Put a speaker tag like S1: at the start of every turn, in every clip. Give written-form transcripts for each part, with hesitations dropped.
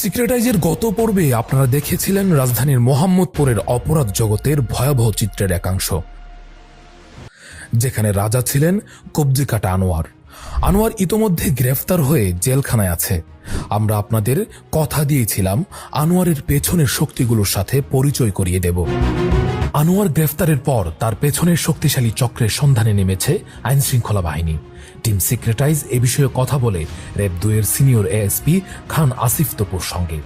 S1: সিক্রেটাইজের গত পর্বে আপনারা দেখেছিলেন রাজধানীর মোহাম্মদপুরের অপরাধ জগতের ভয়াবহ চিত্রের একাংশ, যেখানে রাজা ছিলেন কবজি কাটা আনোয়ার। আনোয়ার ইতোমধ্যে গ্রেফতার হয়ে জেলখানায় আছে। আমরা আপনাদের কথা দিয়েছিলাম আনোয়ারের পেছনের শক্তিগুলোর সাথে পরিচয় করিয়ে দেব। আনোয়ার গ্রেফতারের পর তার পেছনের শক্তিশালী চক্রের সন্ধানে নেমেছে আইন শৃঙ্খলা বাহিনী। টিম সিক্রেটাইজ এ বিষয়ে কথা বলে রেব 2 এর সিনিয়র এএসপি খান আসিফ তপুর সঙ্গে।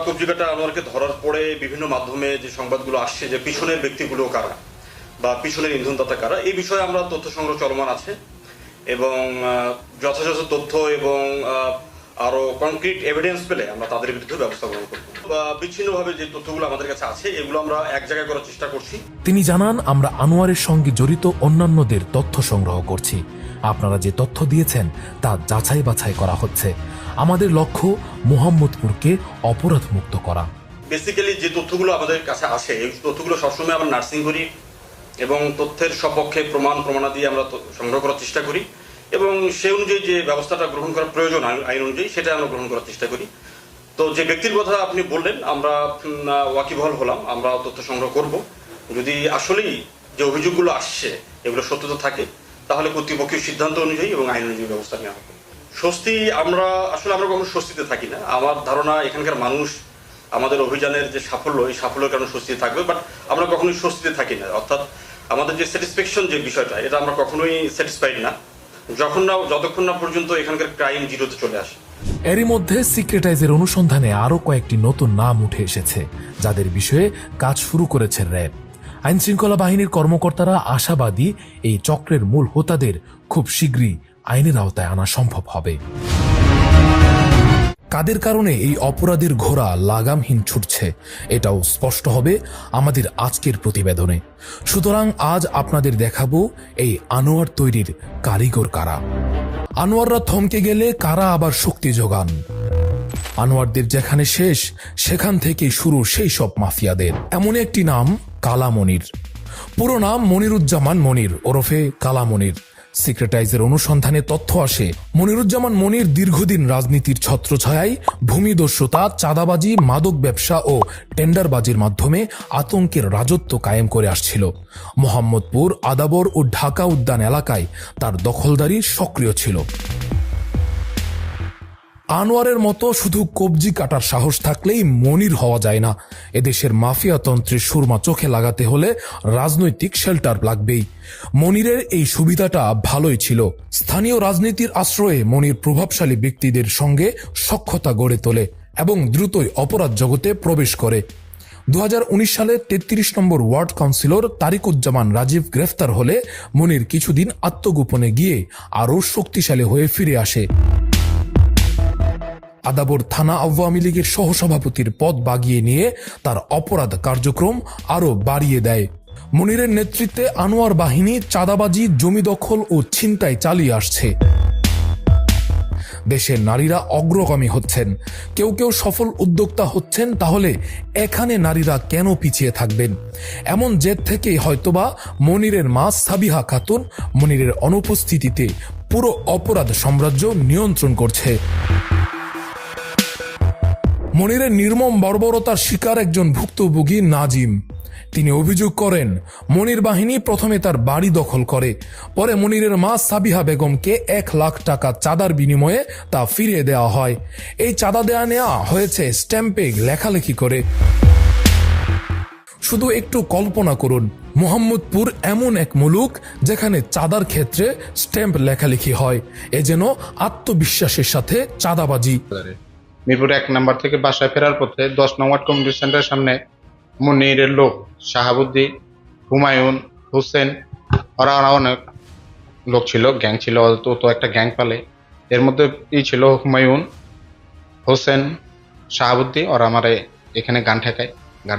S2: কবজিকাটা আনোয়ারকে ধরার পরে বিভিন্ন মাধ্যমে যে সংবাদগুলো আসছে যে পিছনের ব্যক্তিগুলো কারা বা পিছনের ইন্ধনদাতা কারা, এই বিষয়ে আমরা তথ্য সংগ্রহ চলমান আছে এবং যথাযথ তথ্য এবং আরো কনক্রিট এভিডেন্স পেলে আমরা তাদের বিরুদ্ধে ব্যবস্থা গ্রহণ করব। বিচ্ছিন্নভাবে যে তথ্যগুলো আমাদের কাছে আছে এগুলো আমরা এক জায়গায় করার চেষ্টা করছি।
S1: তিনি জানান, আমরা আনোয়ারের সঙ্গে জড়িত অন্যান্যদের তথ্য সংগ্রহ করছি। আপনারা যে তথ্য দিয়েছেন তা যাচাই বাছাই করা হচ্ছে। আমাদের লক্ষ্য মোহাম্মদপুরকে অপরাধ মুক্ত করা।
S2: বেসিক্যালি যে তথ্যগুলো আমাদের কাছে আসে এই তথ্যগুলো সবসময় আমরা নার্সিং করি এবং তথ্যের সপক্ষে প্রমাণাদি আমরা সংগ্রহ করার চেষ্টা করি এবং সেই অনুযায়ী যে ব্যবস্থাটা গ্রহণ করা প্রয়োজন আইন অনুযায়ী সেটা আমরা গ্রহণ করার চেষ্টা করি। তো যে ব্যক্তির কথা আপনি বললেন আমরা ওয়াকিবহাল হলাম, আমরা তথ্য সংগ্রহ করব। যদি আসলেই যে অভিযোগগুলো আসছে এগুলো সত্যতা থাকে তাহলে কর্তৃপক্ষের সিদ্ধান্ত অনুযায়ী এবং আইন অনুযায়ী ব্যবস্থা নেওয়া হবে। স্বস্তি আমরা কখনো স্বস্তিতে থাকি না। আমার ধারণা এখানকার মানুষ আমাদের অভিযানের যে সাফল্য এই সাফল্যের কারণে স্বস্তিতে থাকবে, বাট আমরা কখনোই স্বস্তিতে থাকি না। অর্থাৎ আমাদের যে স্যাটিসফ্যাকশন যে বিষয়টা এটা আমরা কখনোই স্যাটিসফাইড না যতক্ষণ না পর্যন্ত এখানকার ক্রাইম জিরোতে চলে আসে।
S1: এরই মধ্যে সিক্রেটাইজের অনুসন্ধানে আরো কয়েকটি নতুন নাম উঠে এসেছে, যাদের বিষয়ে কাজ শুরু করেছে র্যাব। আইন শৃঙ্খলা বাহিনীর কর্মকর্তারা আশাবাদী এই চক্রের মূল হোতাদের খুব শীঘ্রই আইনের আওতায় আনা সম্ভব হবে। কাদের কারণে এই অপরাধের ঘোড়া লাগামহীন ছুটছে এটাও স্পষ্ট হবে আমাদের আজকের প্রতিবেদনে। সুতরাং আজ আপনাদের দেখাবো এই আনোয়ার তৈরির কারিগর কারা। আনোয়াররা থমকে গেলে কারা আবার শক্তি যোগান। আনোয়ারদের যেখানে শেষ সেখান থেকে শুরু সেই সব মাফিয়াদের। এমন একটি নাম কালা মনির। পুরো নাম মনিরুজ্জামান মনির ওরফে কালা মনির। সিক্রেটাইজের অনুসন্ধানে তথ্য আসে মনিরুজ্জামান মনির দীর্ঘদিন রাজনীতির ছত্রছায়ায় ভূমিদস্যুতা, চাঁদাবাজি, মাদক ব্যবসা ও টেন্ডারবাজির মাধ্যমে আতঙ্কের রাজত্ব কায়েম করে আসছিল। মোহাম্মদপুর, আদাবর ও ঢাকা উদ্যান এলাকায় তার দখলদারি সক্রিয় ছিল। আনোয়ারের মতো শুধু কবজি কাটার সাহস থাকলেই মনির হওয়া যায় না। এদেশের মাফিয়াতন্ত্রের সুরমা চোখে লাগাতে হলে রাজনৈতিক শেল্টার লাগবেই। মনিরের এই সুবিধাটা ভালোই ছিল। স্থানীয় রাজনীতির আশ্রয়ে মনির প্রভাবশালী ব্যক্তিদের সঙ্গে সখ্যতা গড়ে তোলে এবং দ্রুতই অপরাধ জগতে প্রবেশ করে। 2019 সালে 33 নম্বর ওয়ার্ড কাউন্সিলর তারিকুজ্জামান রাজীব গ্রেফতার হলে মনির কিছুদিন আত্মগোপনে গিয়ে আরও শক্তিশালী হয়ে ফিরে আসে। আদাবর থানা আওয়ামী লীগের সহসভাপতির পদ বাগিয়ে নিয়ে তার অপরাধ কার্যক্রম আরো বাড়িয়ে দেয়। মনিরের নেতৃত্বে আনোয়ার বাহিনী চাঁদাবাজি, জমি দখল ও ছিনতাই চালিয়ে আসছে। দেশের নারীরা অগ্রগামী হচ্ছেন, কেউ কেউ সফল উদ্যোক্তা হচ্ছেন। তাহলে এখানে নারীরা কেন পিছিয়ে থাকবেন? এমন জেদ থেকেই হয়তোবা মনিরের মা সাবিহা খাতুন মনিরের অনুপস্থিতিতে পুরো অপরাধ সাম্রাজ্য নিয়ন্ত্রণ করছে। মনিরের নির্মম বর্বরতার শিকার একজন ভুক্তভোগী নাজিম। তিনি অভিযোগ করেন মনির বাহিনী প্রথমে তার বাড়ি দখল করে, পরে মনিরের মা সাবিহা বেগমকে 1 লাখ টাকা চাঁদার বিনিময়ে তা ফিরিয়ে দেওয়া হয়। এই চাঁদা নেওয়া হয়েছে স্ট্যাম্পে লেখালেখি করে। শুধু একটু কল্পনা করুন, মোহাম্মদপুর এমন এক মুলুক যেখানে চাঁদার ক্ষেত্রে স্ট্যাম্প লেখালেখি হয়। এ যেন আত্মবিশ্বাসের সাথে চাঁদাবাজি।
S3: মিরপুর 1 নম্বর থেকে বাসায় ফেরার পথে 10 নম্বর কমিউনিটি সেন্টারের সামনে মনিরের লোক শাহাবুদ্দিন, হুমায়ুন, হোসেন, ওরা অনেক লোক ছিল, গ্যাং ছিল। তো একটা গ্যাং পালে, এর মধ্যে ছিল হুমায়ুন, হোসেন, শাহাবুদ্দিন। ওরা আমার এখানে গান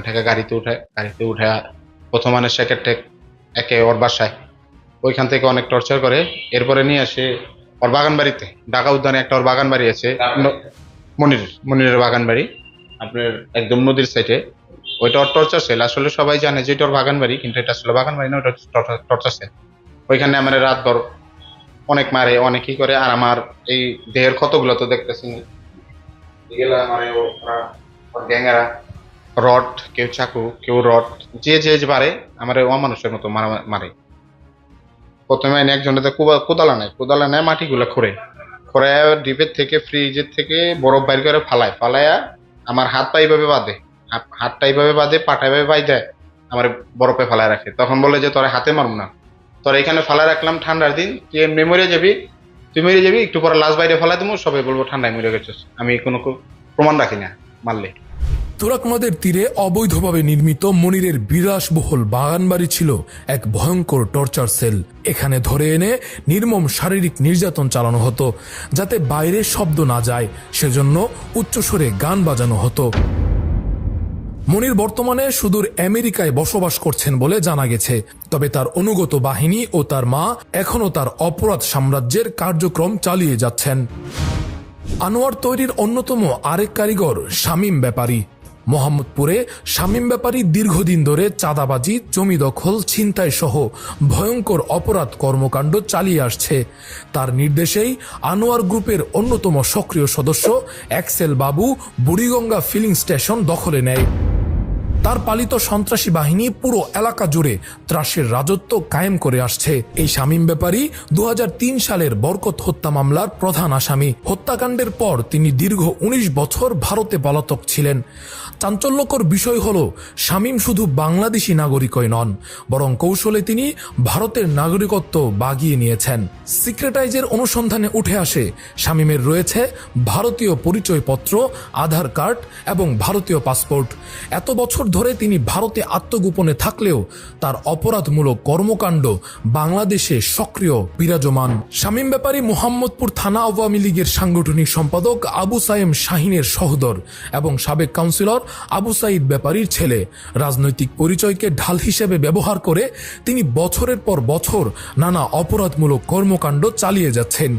S3: ঠেকায় গাড়িতে উঠে প্রথম আনে সেকেন্ড একে ওর বাসায়, ওইখান থেকে অনেক টর্চার করে। এরপরে নিয়ে আসে ওর বাগান বাড়িতে, ঢাকা উদ্যানে একটা ওর বাগান বাড়ি আছে, মনিরের বাগান বাড়ি আপনার একদম নদীর সাইডে। ওইটা ওর টর্চার সেল। আসলে সবাই জানে যে এটা ওর বাগান বাড়ি, কিন্তু এটা আসলে বাগান বাড়ি না, ওটা টর্চার সেল। ওইখানে আমার রাতভর অনেক মারে, অনেক কি করে। আর আমার এই দেহের ক্ষতগুলো তো দেখতেছি, এগুলা আমার গ্যাংরা রড, কেউ চাকু, কেউ রড, যে যে পারে আমার অমানুষের মতো মারে। প্রথমে এনে একজনের কোদালা নেয় মাটিগুলো খোঁড়ে ডিপের থেকে ফ্রিজের থেকে বরফ বাইর করে ফালায়া আমার হাতটা এইভাবে বাঁধে, হাতটা এইভাবে বাঁধে, পাটা এইভাবে বাই দেয়, আমার বরফে ফালায় রাখে। তখন বলে যে তোরা হাতে মারব না, তোরা এখানে ফালায় রাখলাম ঠান্ডার দিন, তুই এমনি মরে যাবি, একটু পরে লাশ বাইরে ফালাই দেবো, সবাই বলবো ঠান্ডায় মরে গেছিস। আমি কোনো প্রমাণ রাখি না মারলে।
S1: তুরাগ নদের তীরে অবৈধভাবে নির্মিত মনিরের বিলাসবহুল বাগানবাড়ি ছিল এক ভয়ঙ্কর টর্চার সেল। এখানে ধরে এনে নির্মম শারীরিক নির্যাতন চালানো হতো, যাতে বাইরে শব্দ না যায় সেজন্য উচ্চস্বরে গান বাজানো হতো। মনির বর্তমানে সুদূর আমেরিকায় বসবাস করছেন বলে জানা গেছে, তবে তার অনুগত বাহিনী ও তার মা এখনও তার অপরাধ সাম্রাজ্যের কার্যক্রম চালিয়ে যাচ্ছেন। আনোয়ার তৈরির অন্যতম আরেক কারিগর শামীম ব্যাপারী। মোহাম্মদপুরে শামীম ব্যাপারী দীর্ঘদিন ধরে চাঁদাবাজি, জমি দখল, ছিনতাই সহ ভয়ঙ্কর অপরাধ কর্মকাণ্ড চালিয়ে আসছে। তার নির্দেশেই আনোয়ার গ্রুপের অন্যতম সক্রিয় সদস্য এক্সেল বাবু বুড়িগঙ্গা ফিলিং স্টেশন দখলে নেয়। তার পালিত সন্ত্রাসী বাহিনী পুরো এলাকা জুড়ে ত্রাসের রাজত্ব কায়েম করে আসছে। এই শামীম ব্যাপারী 2003 সালের বরকত হত্যা মামলার প্রধান আসামি। হত্যাকাণ্ডের পর তিনি দীর্ঘ 19 বছর ভারতে পলাতক ছিলেন। চাঞ্চল্যকর বিষয় হল, শামীম শুধু বাংলাদেশি নাগরিকই নন, বরং কৌশলে তিনি ভারতের নাগরিকত্ব বাগিয়ে নিয়েছেন। সিক্রেটাইজের অনুসন্ধানে উঠে আসে শামীমের রয়েছে ভারতীয় পরিচয়পত্র, আধার কার্ড এবং ভারতীয় পাসপোর্ট। এত বছর ধরে তিনি ভারতে আত্মগোপনে থাকলেও তার অপরাধমূলক কর্মকাণ্ড বাংলাদেশে সক্রিয় বিরাজমান। শামীম ব্যাপারী মোহাম্মদপুর থানা আওয়ামী লীগের সাংগঠনিক সম্পাদক আবু সায়েম শাহিনের সহোদর এবং সাবেক কাউন্সিলর আবু সাইদ ব্যাপারীর ছেলে। রাজনৈতিক পরিচয়কে ঢাল হিসেবে ব্যবহার করে তিনি বছরের পর বছর নানা অপরাধমূলক কর্মকাণ্ড চালিয়ে যাচ্ছেন।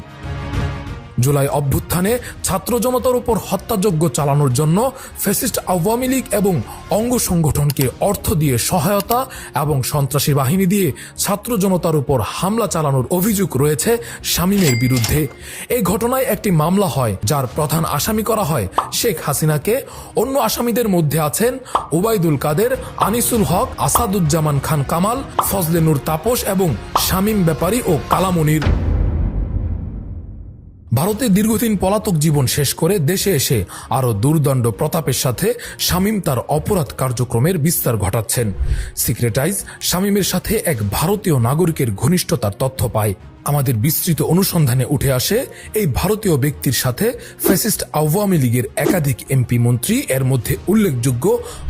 S1: জুলাই অভ্যুত্থানে ছাত্র জনতার উপর হত্যাযজ্ঞ চালানোর জন্য ফ্যাসিস্ট আওয়ামী লীগ এবং অঙ্গ সংগঠনকে অর্থ দিয়ে সহায়তা এবং সন্ত্রাসী বাহিনী দিয়ে ছাত্র জনতার উপর হামলা চালানোর অভিযোগ রয়েছে শামীমের বিরুদ্ধে। এই ঘটনায় একটি মামলা হয়, যার প্রধান আসামি করা হয় শেখ হাসিনাকে। অন্য আসামিদের মধ্যে আছেন ওবায়দুল কাদের, আনিসুল হক, আসাদুজ্জামান খান কামাল, ফজলে নূর তাপস এবং শামীম ব্যাপারী ও কালামনির। ভারতে দীর্ঘদিন পলাতক জীবন শেষ করে দেশে এসে আরও দুর্দণ্ড প্রতাপের সাথে শামীম তার অপরাধ কার্যক্রমের বিস্তার ঘটাচ্ছেন। সিক্রেটাইজ শামীমের সাথে এক ভারতীয় নাগরিকের ঘনিষ্ঠতার তথ্য পায়। আমাদের বিস্তৃত অনুসন্ধানে উঠে আসে এই ভারতীয় ব্যক্তির সাথে ফ্যাসিস্ট আওয়ামী লীগের একাধিক এমপি মন্ত্রী, এর মধ্যে উল্লেখযোগ্য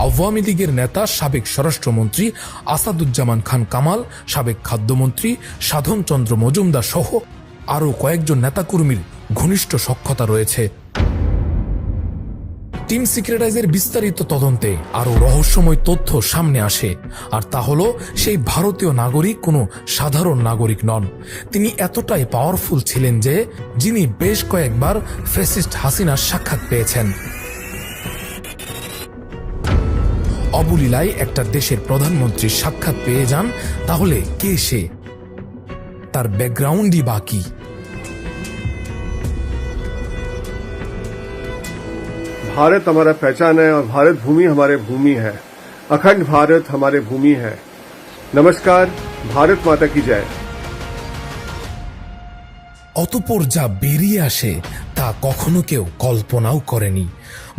S1: আওয়ামী লীগের নেতা সাবেক স্বরাষ্ট্রমন্ত্রী আসাদুজ্জামান খান কামাল, সাবেক খাদ্যমন্ত্রী সাধন চন্দ্র মজুমদার সহ আরও কয়েকজন নেতাকর্মীর ঘনিষ্ঠ সখ্যতা রয়েছে। টিম সিক্রেটাইজের বিস্তারিত তদন্তে আরও রহস্যময় তথ্য সামনে আসে, আর তা হল সেই ভারতীয় নাগরিক কোনো সাধারণ নাগরিক নন। তিনি এতটাই পাওয়ারফুল ছিলেন যে যিনি বেশ কয়েকবার ফ্যাসিস্ট হাসিনার সাক্ষাৎ পেয়েছেন। অবলীলায় একটা দেশের প্রধানমন্ত্রীর সাক্ষাৎ পেয়ে যান, তাহলে কে সে? তার ব্যাকগ্রাউন্ডই বাকি।
S4: भारत हमारा पहचान है और भारत भूमि हमारे भूमि है। अखंड भारत हमारे भूमि है। नमस्कार, भारत माता की जय।
S1: অতঃপর যা বেরিয়ে আসে তা কখনো কেউ কল্পনাও করেনি।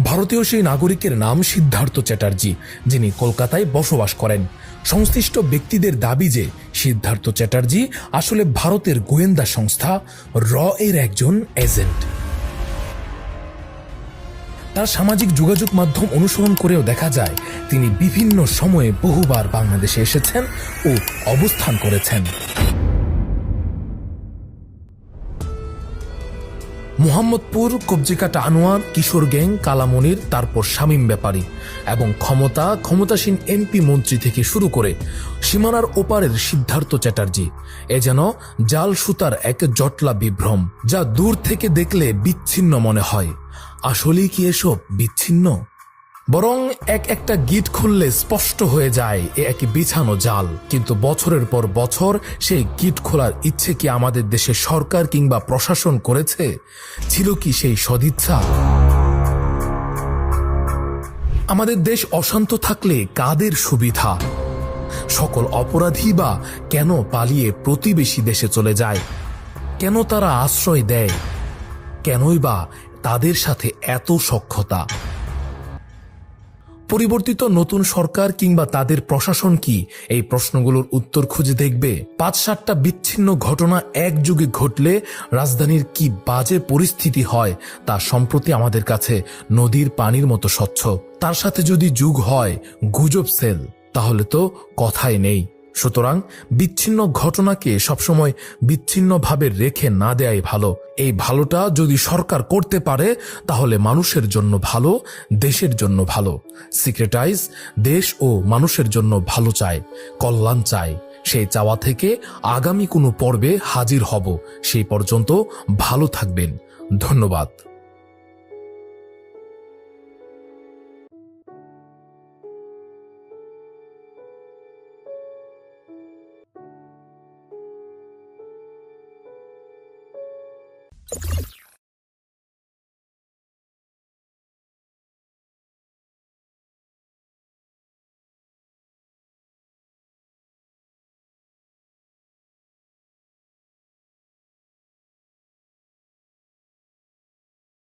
S1: ভারতীয় সেই নাগরিকের নাম সিদ্ধার্থ চ্যাটার্জি, যিনি কলকাতায় বসবাস করেন। সংশ্লিষ্ট ব্যক্তিদের দাবি যে সিদ্ধার্থ চ্যাটার্জি আসলে ভারতের গোয়েন্দা সংস্থা র এর একজন এজেন্ট। তার সামাজিক যোগাযোগ মাধ্যম অনুসরণ করেও দেখা যায় তিনি বিভিন্ন সময়ে বহুবার বাংলাদেশে এসেছেন ও অবস্থান করেছেন। মোহাম্মদপুর, কবজিকাটা আনোয়ার, কিশোর গ্যাং, কালামনির, তারপর শামীম ব্যাপারী এবং ক্ষমতাসীন এমপি মন্ত্রী থেকে শুরু করে সীমানার ওপারের সিদ্ধার্থ চ্যাটার্জি, এ যেন জাল সুতার এক জটলা বিভ্রম, যা দূর থেকে দেখলে বিচ্ছিন্ন মনে হয়। আসলেই কি এসব বিচ্ছিন্ন? বরং একটা গিট খুললে স্পষ্ট হয়ে যায় এ এক বিছানো জাল। কিন্তু বছরের পর বছর সেই গিট খোলার ইচ্ছে কি আমাদের দেশে সরকার কিংবা প্রশাসন করেছে? ছিল কি সেই সদিচ্ছা? আমাদের দেশ অশান্ত থাকলে কাদের সুবিধা? সকল অপরাধী বা কেন পালিয়ে প্রতিবেশী দেশে চলে যায়? কেন তারা আশ্রয় দেয়? কেনই বা তাদের সাথে এত সখ্যতা? পরিবর্তিত নতুন সরকার কিংবা তাদের প্রশাসন কি এই প্রশ্নগুলোর উত্তর খুঁজে দেখবে? ৫-৭টা বিচ্ছিন্ন ঘটনা একযোগে ঘটলে রাজধানীর কি বাজে পরিস্থিতি হয় তা সম্প্রতি আমাদের কাছে নদীর পানির মতো স্বচ্ছ। তার সাথে যদি যোগ হয় গুজব সেল, তাহলে তো কথাই নেই। সুতরাং বিচ্ছিন্ন ঘটনাকে সবসময় বিচ্ছিন্নভাবে রেখে না দেয়াই ভালো। এই ভালোটা যদি সরকার করতে পারে তাহলে মানুষের জন্য ভালো, দেশের জন্য ভালো। সিক্রেটাইজ দেশ ও মানুষের জন্য ভালো চায়, কল্যাণ চায়। সেই চাওয়া থেকে আগামী কোনো পর্বে হাজির হব। সেই পর্যন্ত ভালো থাকবেন। ধন্যবাদ।